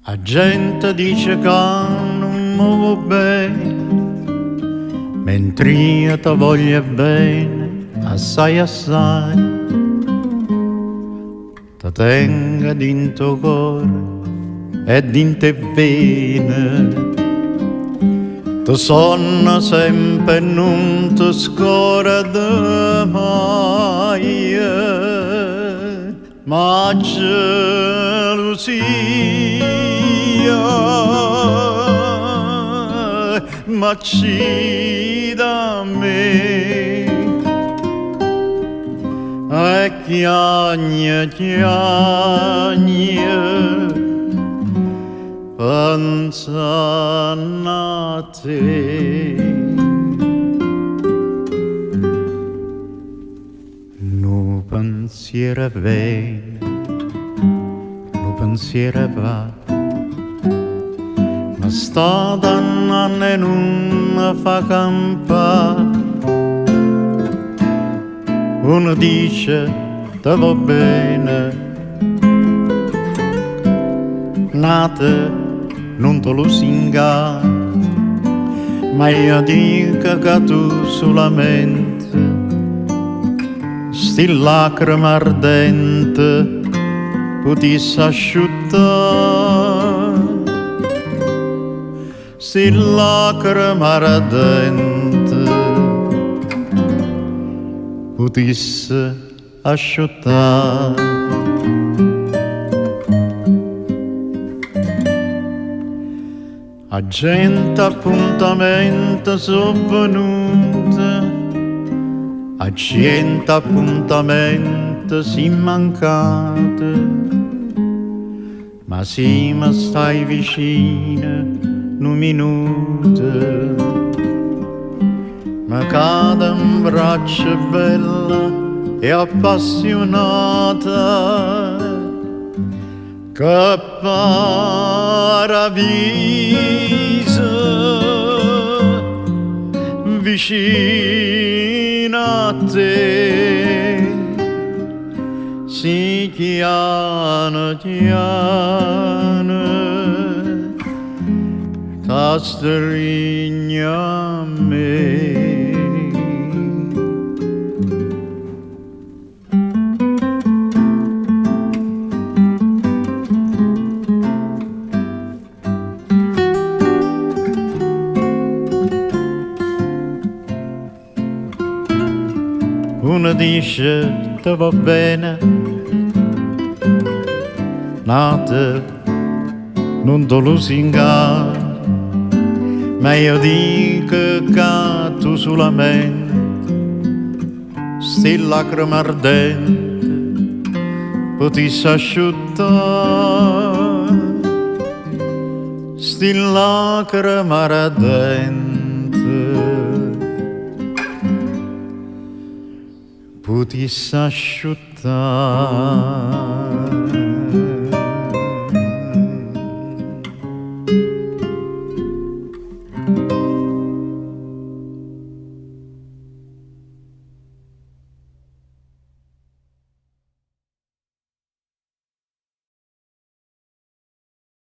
La gente dice che non muovo bene, mentre io ti voglio bene, assai assai. Ti tengo dentro cuore e dentro vene, ti sono sempre e non ti scordo mai. Ma gelosia, ma ci da me, e chiagna, pensano a te. No pensiero viene, no pensiero va, ma sta dannando e non fa campare. Uno dice te va bene, nate non te lo singa, ma io dico che tu solamente sti lacrime ardente potessi asciuttare, sti lacrime ardente potessi asciuttare. A gente appuntamento sono venuta, a gente appuntamento si mancate, ma se mi stai vicino un minuto, mi cade un braccio bella e appassionata, che paradiso vicino a te, si piano piano t'astrigna a me. Uno dice te va bene, nate non te lo singa, ma io dico che tu solamente sti lacrime ardente potessi asciuttare, sti lacrime ardente potessi asciuttare.